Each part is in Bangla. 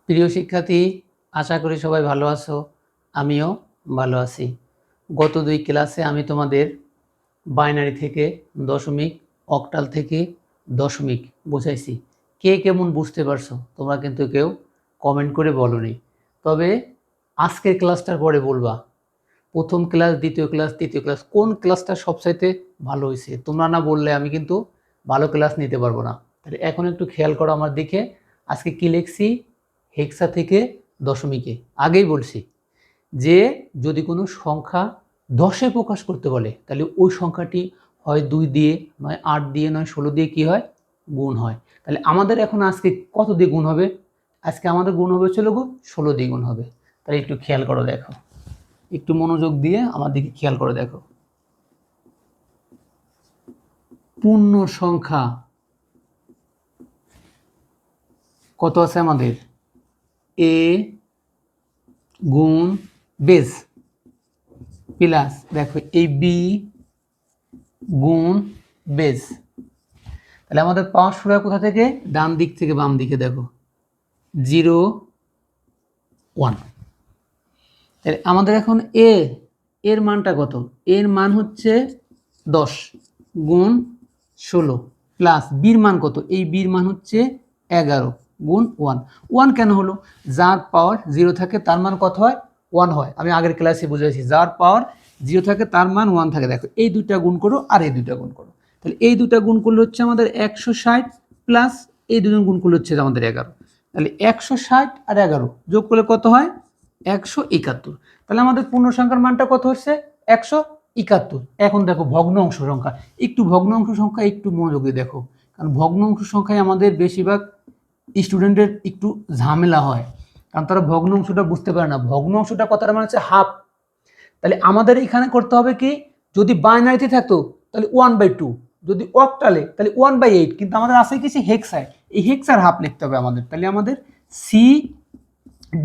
প্রিয় শিক্ষার্থী, আশা করি সবাই ভালো আছো। আমিও ভালো আছি। গত 2 ক্লাসে আমি তোমাদের বাইনারি থেকে দশমিক, অক্টাল থেকে দশমিক বোঝাইছি। কে কেমন বুঝতে পারছো তোমরা কিন্তু কেউ কমেন্ট করে বলোনি। তবে আজকের ক্লাসটার পরে বলবা প্রথম ক্লাস, দ্বিতীয় ক্লাস, তৃতীয় ক্লাস কোন ক্লাসটা সবচাইতে ভালো হয়েছে। তোমরা না বললে আমি কিন্তু ভালো ক্লাস নিতে পারবো না। তাহলে এখন একটু খেয়াল করো আমার দিকে। আজকে কি লিখছি? হেক্সা থেকে দশমিকে। আগেই বলছি যে যদি কোনো সংখ্যা 10-এ প্রকাশ করতে বলে তাহলে ওই সংখ্যাটি হয় 2 দিয়ে, নয় 8 দিয়ে, নয় 16 দিয়ে কি হয়? গুণ হয়। তাহলে আমাদের এখন আজকে কত দিয়ে গুণ হবে? আজকে আমাদের গুণ হবে হলো 16 দিয়ে গুণ হবে। তাহলে একটু খেয়াল করো, দেখো, একটু মনোযোগ দিয়ে আমার দিকে খেয়াল করে দেখো। পূর্ণ সংখ্যা কত আছে আমাদের? এ গুণ বেস প্লাস, দেখো, এই বি গুণ বেস। তাহলে আমাদের পাওয়ার শুরু হয় কোথা থেকে? ডান দিক থেকে বাম দিকে, দেখো 0 1। তাহলে আমাদের এখন এর মানটা কত? এর মান হচ্ছে 10 গুণ 16 প্লাস বির মান কত? এই বির মান হচ্ছে 11 গুণ 1। 1 কেন হলো? যার পাওয়ার 0 থাকে তার মান কত হয়? 1 হয়। আমি আগের ক্লাসে বুঝাইছি, যার পাওয়ার 0 থাকে তার মান 1 থাকে। দেখো, এই দুইটা গুণ করো আর এই দুইটা গুণ করো। তাহলে এই দুইটা গুণ করলে হচ্ছে আমাদের 160 প্লাস এই দুজন গুণ করলে হচ্ছে আমাদের 11। তাহলে 160 আর 11 যোগ করলে কত হয়? 171। তাহলে আমাদের পূর্ণ সংখ্যার মানটা কত হচ্ছে? 171। এখন দেখো ভগ্ন অংশ সংখ্যা, একটু ভগ্ন অংশ সংখ্যা একটু মনোযোগ দিয়ে দেখো, কারণ ভগ্ন অংশ সংখ্যায় আমাদের বেশিরভাগ স্টুডেন্টের একটু ঝামেলা হয়, কারণ তারা ভগ্ন অংশটা বুঝতে পারে না। ভগ্ন অংশটা কথাটা মানে হচ্ছে হাফ। তাহলে আমাদের এখানে করতে হবে কি? যদি বাইনারিতে থাকতো তাহলে 1/2, যদি অক্টালে তাহলে 1/8, কিন্তু আমাদের আছে কিছু হেক্সায়, এই হেক্সার হাফ লিখতে হবে আমাদের। তাহলে আমাদের সি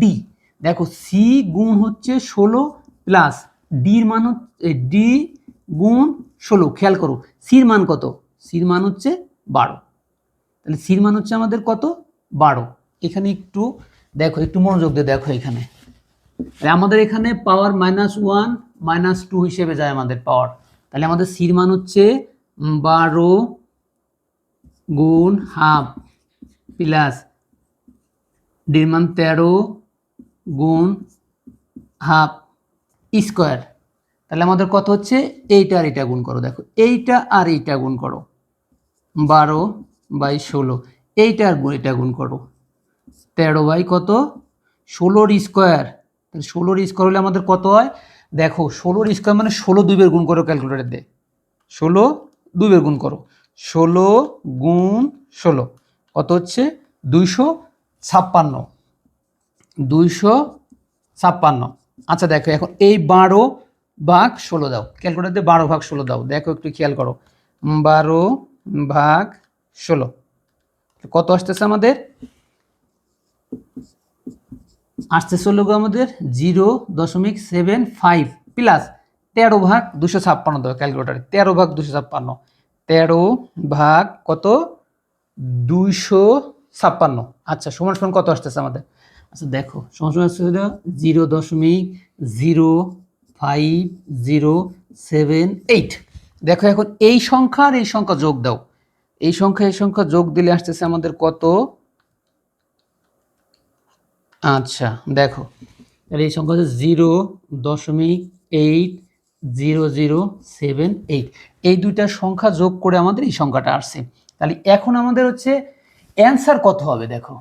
ডি, দেখো সি গুণ হচ্ছে 16 প্লাস ডির মান হচ্ছে ডি গুণ 16। খেয়াল করো সির মান কত? সির মান হচ্ছে 12। তাহলে সির মান হচ্ছে আমাদের কত? 12। এখানে একটু দেখো, একটু মনোযোগ দিয়ে দেখো। এখানে আমাদের এখানে পাওয়ার -1 -2 হিসেবে যায় আমাদের পাওয়ার। তাহলে আমাদের সির মান হচ্ছে 12 গুণ হাফ প্লাস ডির মান 13 গুণ হাফ স্কোয়ার। তাহলে আমাদের কত হচ্ছে? এইটা আর এটা গুণ করো। দেখো, এইটা আর এইটা গুণ করো, 12/16। এইটা আর এটা গুণ করো, 13 কত? 16 স্কোয়ার। তাহলে 16 স্কোয়ার হলে আমাদের কত হয়? দেখো, 16 স্কোয়ার মানে 16 2 বের গুণ করো, ক্যালকুলেটর দিয়ে 16 2 বের গুণ করো। 16 গুণ 16 কত হচ্ছে? 256। 256। আচ্ছা দেখো, এখন এই 12/16 দাও, ক্যালকুলেটর দিয়ে 12/16 দাও। দেখো, একটু খেয়াল করো, 12/16 কত আসতেছে আমাদের? আসতেছে হলো আমাদের 0.75 প্লাস 13/256 দাও ক্যালকুলেটারে। 13/256, 13 কত? 256। আচ্ছা, সমান সমান কত আসতেছে আমাদের? আচ্ছা দেখো, সমান সমান আসতেছে 0.05078। দেখো, এখন এই সংখ্যা আর এই সংখ্যা যোগ দাও। এই সংখ্যা যোগ দিলে আসতেছে আমাদের কত? আচ্ছা দেখো, তাহলে এই সংখ্যা হচ্ছে 0.800778। এই দুইটা সংখ্যা যোগ করে আমাদের এই সংখ্যাটা আসছে। তাহলে এখন আমাদের হচ্ছে অ্যান্সার কত হবে? দেখো,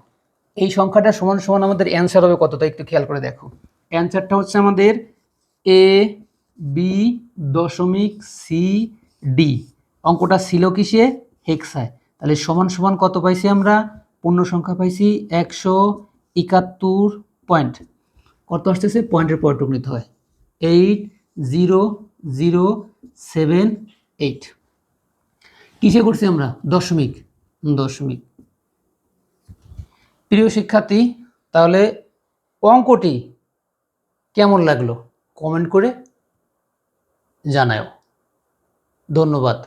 এই সংখ্যাটা সমান সমান আমাদের অ্যান্সার হবে কত? তাই একটু খেয়াল করে দেখো। অ্যান্সারটা হচ্ছে আমাদের এ বি দশমিক সি ডি। অঙ্কটা ছিল কিসে? হেক্সায়। তাহলে সমান সমান কত পাইছি আমরা? পূর্ণ সংখ্যা পাইছি 171 পয়েন্ট। কত আসতেছে? পয়েন্টের পর টুক নিতে হয়, 80078। কিসে করছি আমরা? দশমিক। দশমিক। প্রিয় শিক্ষার্থী, তাহলে অঙ্কটি কেমন লাগলো কমেন্ট করে জানাও। ধন্যবাদ।